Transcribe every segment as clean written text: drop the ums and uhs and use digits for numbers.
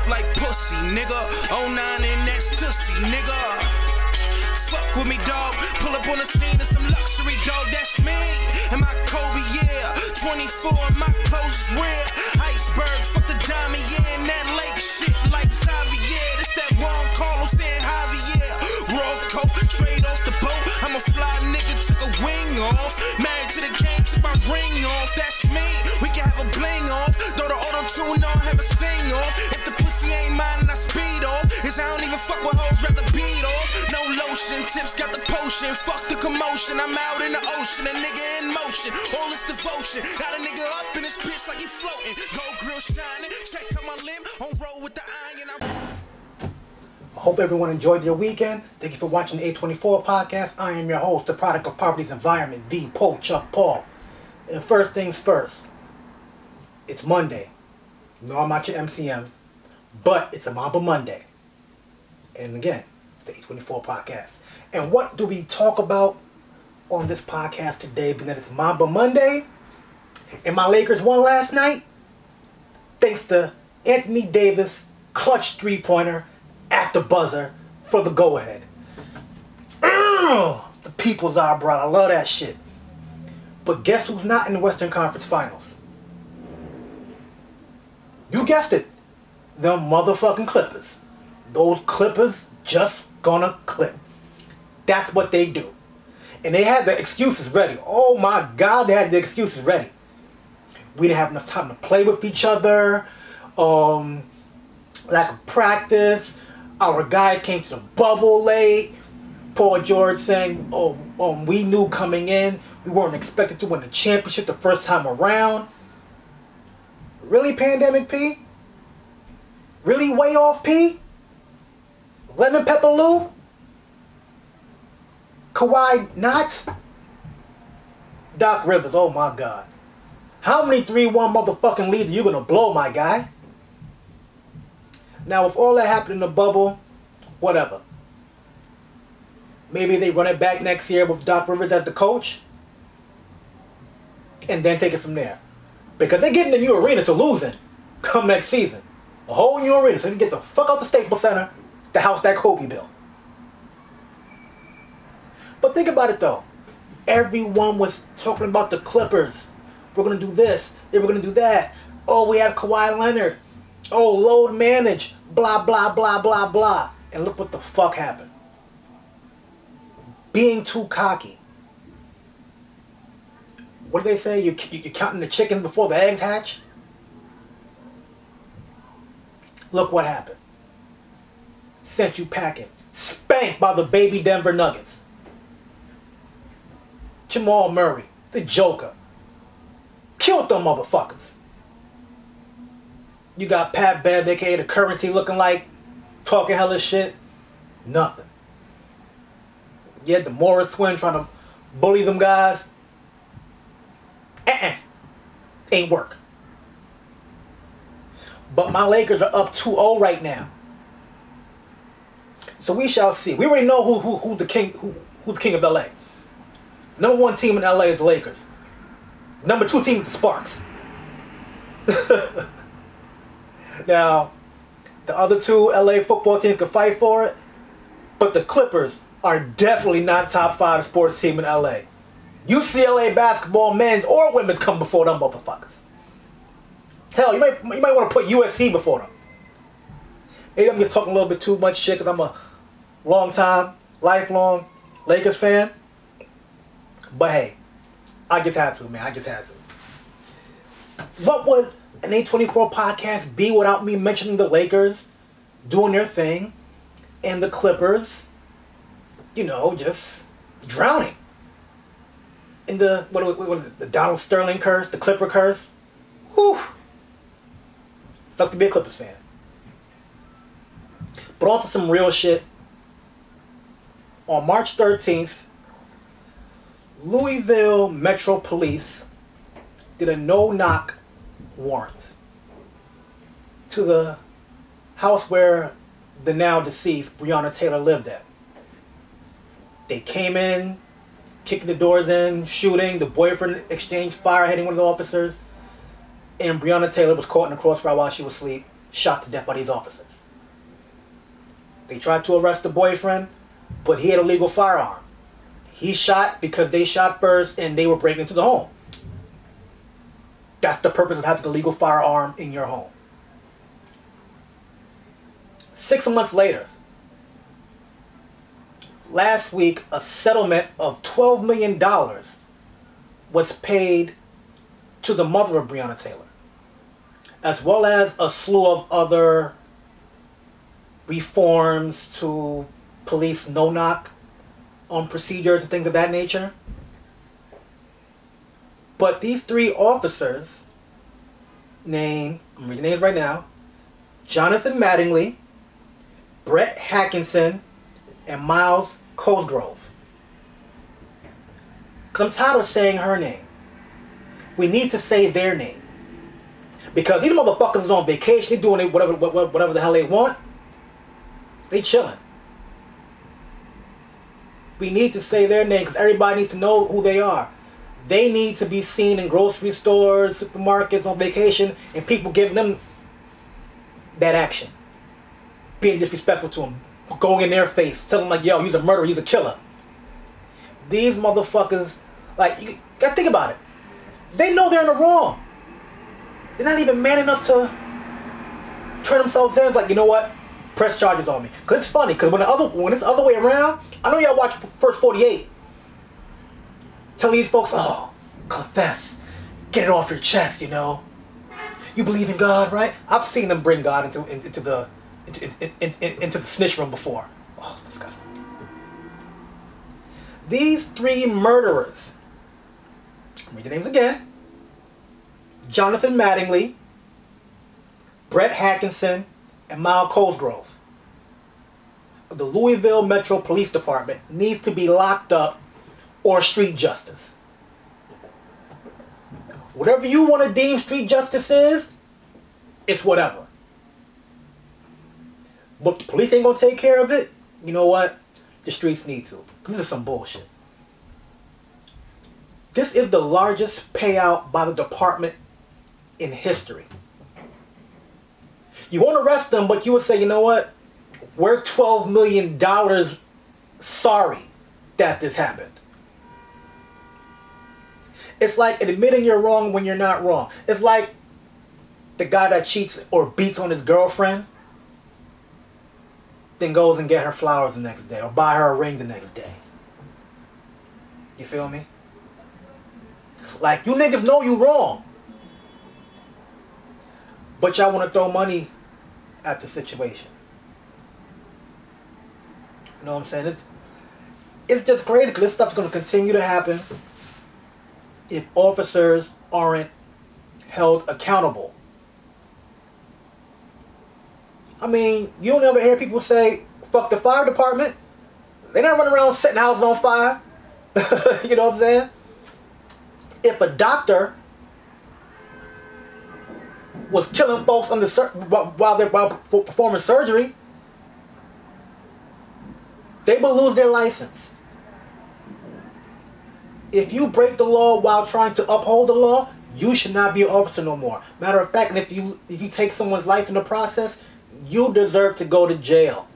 up like pussy, nigga. 09 and ecstasy, nigga. Fuck with me, dog. Pull up on the scene of some luxury, dog. That's me. And my Kobe, yeah. 24, and my clothes is rare. Iceberg, fuck the diamond, yeah. And that lake shit like Xavier. This that Juan Carlos and Javier. Raw coat, straight off the boat. I'm a fly nigga, took a wing off. Married to the game, took my ring off. That's me. We can have a bling off. Throw the auto-tune on, have a sing off. If the pussy ain't mine and I speed off, it's I don't even fuck with hoes, rather beat off. No lotion, tips got the potion. Fuck the commotion, I'm out in the ocean. A nigga in motion, all this devotion. Got a nigga up in his bitch like he floating. Gold grill shining, check out my limb. On roll with the iron. I hope everyone enjoyed their weekend. Thank you for watching the A24 podcast. I am your host, the product of poverty's environment, the Poe Chuck Paul. And first things first, it's Monday. No, I'm not your MCM, but it's a Mamba Monday. And again, it's the A24 podcast. And what do we talk about on this podcast today, being that it's Mamba Monday? And my Lakers won last night, thanks to Anthony Davis' clutch three-pointer at the buzzer for the go-ahead. The people's eyebrow. I love that shit. But guess who's not in the Western Conference Finals? You guessed it. Them motherfucking Clippers. Those Clippers just gonna clip. That's what they do. And they had the excuses ready. Oh my God, they had the excuses ready. We didn't have enough time to play with each other. Lack of practice. Our guys came to the bubble late. Paul George saying, we knew coming in we weren't expected to win the championship the first time around. Really, Pandemic P? Really, way off P? Lemon Pepper Lou? Kawhi not? Doc Rivers, oh my God. How many 3-1 motherfucking leads are you gonna blow, my guy? Now, if all that happened in the bubble, whatever. Maybe they run it back next year with Doc Rivers as the coach. And then take it from there. Because they're getting a new arena to lose in come next season. A whole new arena. So they get the fuck out the Staples Center, the house that Kobe built. But think about it though. Everyone was talking about the Clippers. We're going to do this. They were going to do that. Oh, we have Kawhi Leonard. Oh, load manage. Blah, blah, blah, blah, blah. And look what the fuck happened. Being too cocky. What do they say? You're counting the chickens before the eggs hatch? Look what happened. Sent you packing. Spanked by the baby Denver Nuggets. Jamal Murray, the Joker. Killed them motherfuckers. You got Pat Bev, aka the Currency, looking like talking hella shit. Nothing. You had the Morris twin trying to bully them guys. Ain't work. But my Lakers are up 2-0 right now. So we shall see. We already know who's the king who's the king of LA. Number 1 team in LA is the Lakers. Number 2 team is the Sparks. Now, the other 2 LA football teams can fight for it, but the Clippers are definitely not top 5 sports team in LA. UCLA basketball, men's or women's, come before them motherfuckers. Hell, you might want to put USC before them. Maybe I'm just talking a little bit too much shit because I'm a lifelong Lakers fan. But hey, I just had to, man. I just had to. What would an A24 podcast be without me mentioning the Lakers doing their thing and the Clippers, you know, just drowning in the, what is it, the Donald Sterling curse, the Clipper curse? Whew. Sucks to be a Clippers fan. But on to some real shit. On March 13th, Louisville Metro Police did a no-knock warrant to the house where the now deceased Breonna Taylor lived at. They came in, kicking the doors in, shooting. The boyfriend exchanged fire, hitting one of the officers. And Breonna Taylor was caught in the crossfire while she was asleep. shot to death by these officers. They tried to arrest the boyfriend, but he had a legal firearm. He shot because they shot first and they were breaking into the home. That's the purpose of having a legal firearm in your home. 6 months later, last week, a settlement of $12 million was paid to the mother of Breonna Taylor, as well as a slew of other reforms to police no-knock on procedures and things of that nature. But these 3 officers, I'm reading names right now, Jonathan Mattingly, Brett Hackinson, and Miles Cosgrove. Because I'm tired of saying her name. We need to say their name. Because these motherfuckers is on vacation, they doing whatever the hell they want. They chilling. We need to say their name because everybody needs to know who they are. They need to be seen in grocery stores, supermarkets, on vacation, and people giving them that action. Being disrespectful to them. Going in their face. Telling them like, yo, he's a murderer, he's a killer. These motherfuckers, like, you gotta think about it. They know they're in the wrong. They're not even man enough to turn themselves in. Like, you know what? Press charges on me. Because it's funny. Because when it's the other way around, I know y'all watch First 48. Tell these folks, oh, confess. Get it off your chest, you know. You believe in God, right? I've seen them bring God into the snitch room before. Oh, disgusting. These 3 murderers, read the names again. Jonathan Mattingly, Brett Hackinson, and Miles Cosgrove of the Louisville Metro Police Department needs to be locked up or street justice. Whatever you want to deem street justice is, it's whatever. But if the police ain't going to take care of it, you know what? The streets need to. This is some bullshit. This is the largest payout by the department in history. You won't arrest them, but you would say, you know what? We're $12 million sorry that this happened. It's like admitting you're wrong when you're not wrong. It's like the guy that cheats or beats on his girlfriend, then goes and get her flowers the next day or buy her a ring the next day. You feel me? Like, you niggas know you wrong. But y'all want to throw money at the situation. You know what I'm saying? It's just crazy because this stuff's going to continue to happen if officers aren't held accountable. I mean, you don't ever hear people say, fuck the fire department. They're not running around setting houses on fire. You know what I'm saying? If a doctor was killing folks while performing surgery, they will lose their license. If you break the law while trying to uphold the law, you should not be an officer no more. Matter of fact, and if you take someone's life in the process, you deserve to go to jail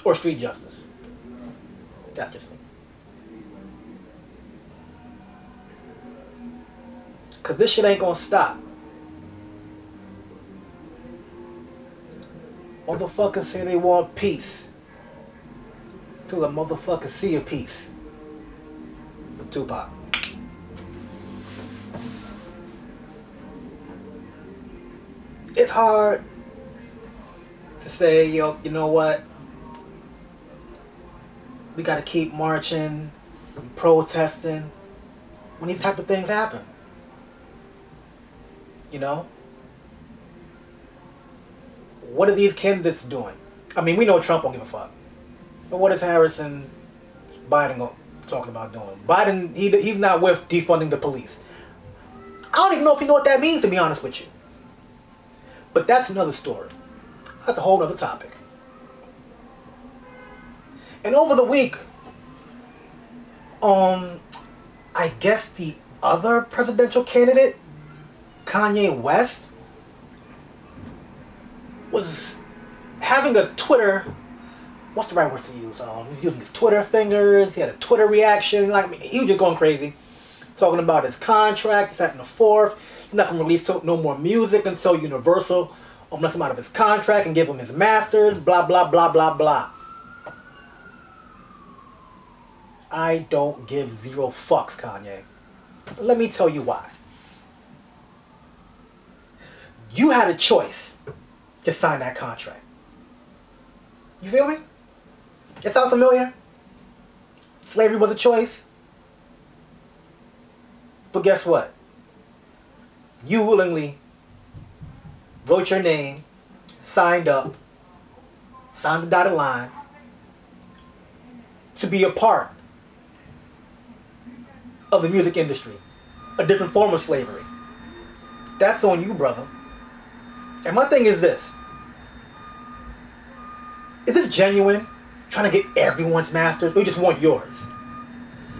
or street justice. That's just me. Because this shit ain't gonna stop. Motherfuckers say they want peace till a motherfucker see a peace. Tupac. It's hard to say, yo, you know what? We gotta keep marching, protesting when these type of things happen. You know? What are these candidates doing? I mean, we know Trump won't give a fuck. But what is Harris and Biden talking about doing? Biden, he's not with defunding the police. I don't even know if you know what that means, to be honest with you. But that's another story. That's a whole other topic. And over the week, I guess the other presidential candidate Kanye West was having a Twitter, what's the right word to use? He's using his Twitter fingers. He had a Twitter reaction. Like, I mean, he was just going crazy, talking about his contract, this, that, and the fourth. He's not going to release no more music until Universal lets him out of his contract and give him his masters. Blah blah blah blah blah. I don't give zero fucks, Kanye. Let me tell you why. You had a choice to sign that contract. You feel me? It sound familiar? Slavery was a choice. But guess what? You willingly wrote your name, signed up, signed the dotted line to be a part of the music industry. A different form of slavery. That's on you, brother. And my thing is this. Is this genuine? Trying to get everyone's masters? Or you just want yours?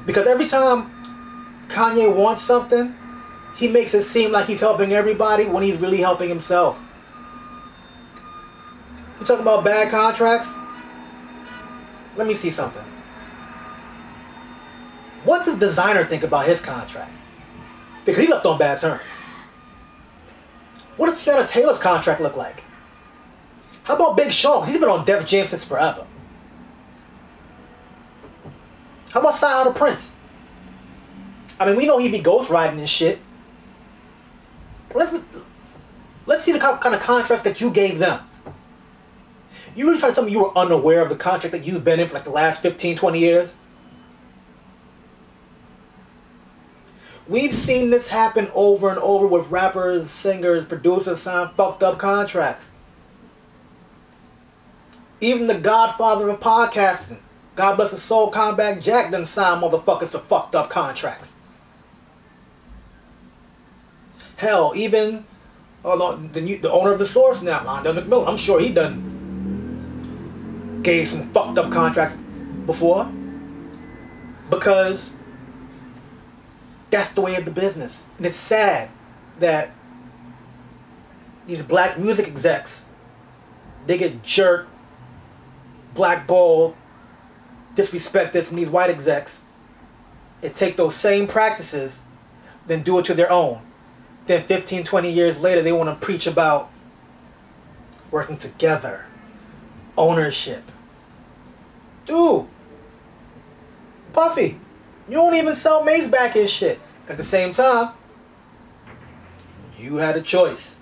Because every time Kanye wants something, he makes it seem like he's helping everybody when he's really helping himself. You talk about bad contracts? Let me see something. What does Designer think about his contract? Because he left on bad terms. What does Breonna Taylor's contract look like? How about Big Sean? He's been on Def Jam since forever. How about Side of Prince? I mean, we know he be ghostwriting and shit. Let's see the kind of contracts that you gave them. You really trying to tell me you were unaware of the contract that you've been in for like the last 15, 20 years? We've seen this happen over and over with rappers, singers, producers sign fucked up contracts. Even the godfather of podcasting, God bless his soul, Combat Jack, done sign motherfuckers to fucked up contracts. Hell, even the owner of The Source now, Londell McMillan, I'm sure he done gave some fucked up contracts before. Because that's the way of the business. And it's sad that these black music execs, they get jerked, blackballed, disrespected from these white execs, and take those same practices, then do it to their own. Then 15, 20 years later, they want to preach about working together, ownership. Dude, Puffy, you don't even sell Maybach and shit. At the same time, you had a choice.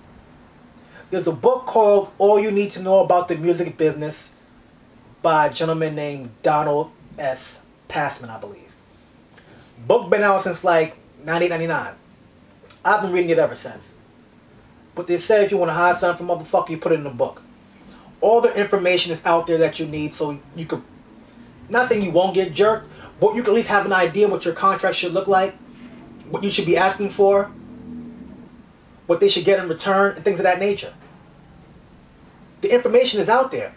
There's a book called All You Need to Know About the Music Business by a gentleman named Donald S. Passman, I believe. Book been out since like 98, 99. I've been reading it ever since. But they say if you want to hide something from motherfucker, you put it in a book. All the information is out there that you need so you could, not saying you won't get jerked, but you can at least have an idea what your contract should look like, what you should be asking for, what they should get in return, and things of that nature. The information is out there.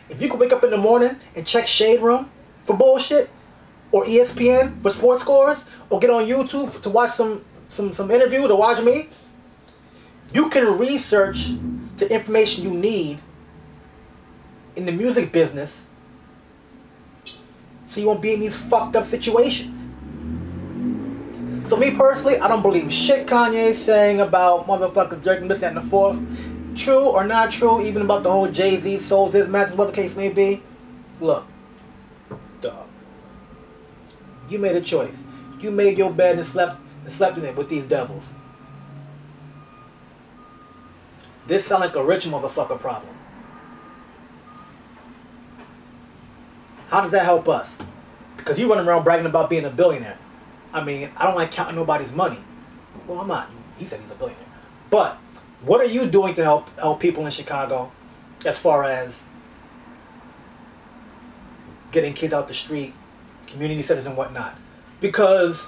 If you can wake up in the morning and check Shade Room for bullshit, or ESPN for sports scores, or get on YouTube to watch some interviews or watch me, you can research the information you need in the music business so you won't be in these fucked up situations. So me personally, I don't believe shit Kanye's saying about motherfuckers jerking this, that, and the fourth. True or not true, even about the whole Jay-Z sold his matches, whatever the case may be. Look, dog, you made a choice. You made your bed and slept in it with these devils. This sound like a rich motherfucker problem. How does that help us? Because you running around bragging about being a billionaire. I mean, I don't like counting nobody's money. Well, I'm not. He said he's a billionaire. But what are you doing to help people in Chicago as far as getting kids out the street, community centers and whatnot? Because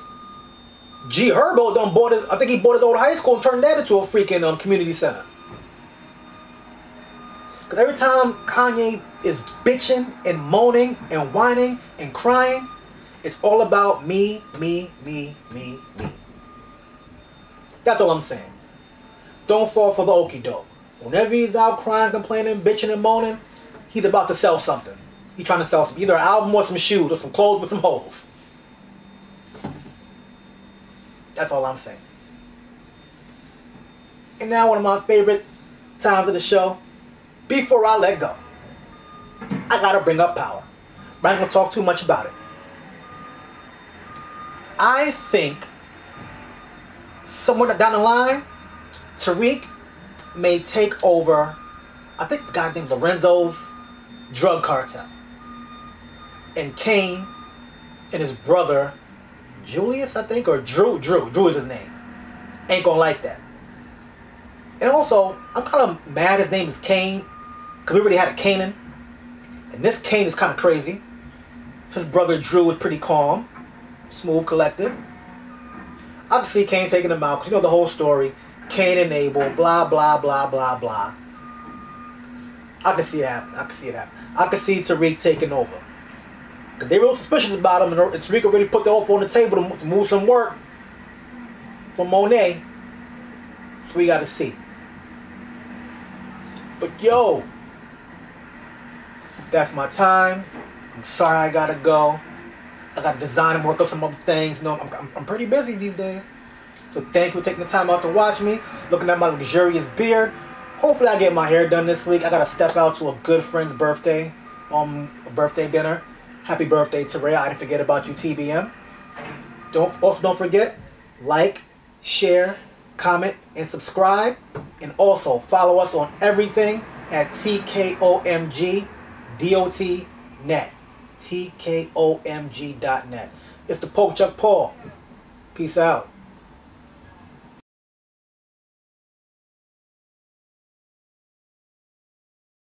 G Herbo done bought his, I think he bought his old high school and turned that into a freaking community center. Because every time Kanye is bitching and moaning and whining and crying, it's all about me, me, me, me, me. That's all I'm saying. don't fall for the okie doke. Whenever he's out crying, complaining, bitching, and moaning, he's about to sell something. He's trying to sell some, either an album or some shoes or some clothes with some holes. That's all I'm saying. And now one of my favorite times of the show, before I let go, I gotta bring up Power. But I ain't gonna talk too much about it. I think somewhere down the line, Tariq may take over, I think the guy's name's Lorenzo's drug cartel. And Kane and his brother, Julius, I think, or Drew is his name, ain't gonna like that. And also, I'm kind of mad his name is Kane, because we already had a Kanan. And this Kane is kind of crazy. His brother Drew is pretty calm, smooth, collected. I can see Kane taking him out, because you know the whole story. Cain and Abel, blah, blah, blah, blah, blah. I can see it happening. I can see Tariq taking over. Because they real suspicious about him, and Tariq already put the offer on the table to move some work from Monet. So we got to see. But yo, that's my time. I'm sorry I got to go. I got to design and work up some other things. You know, I'm pretty busy these days. So thank you for taking the time out to watch me, looking at my luxurious beard. Hopefully I get my hair done this week. I got to step out to a good friend's birthday, a birthday dinner. Happy birthday to Ray. I didn't forget about you, TBM. Don't forget, like, share, comment, and subscribe. And also follow us on everything at TKOMG.net. TKOMG.net. It's the Poke Chuck Paul. Peace out.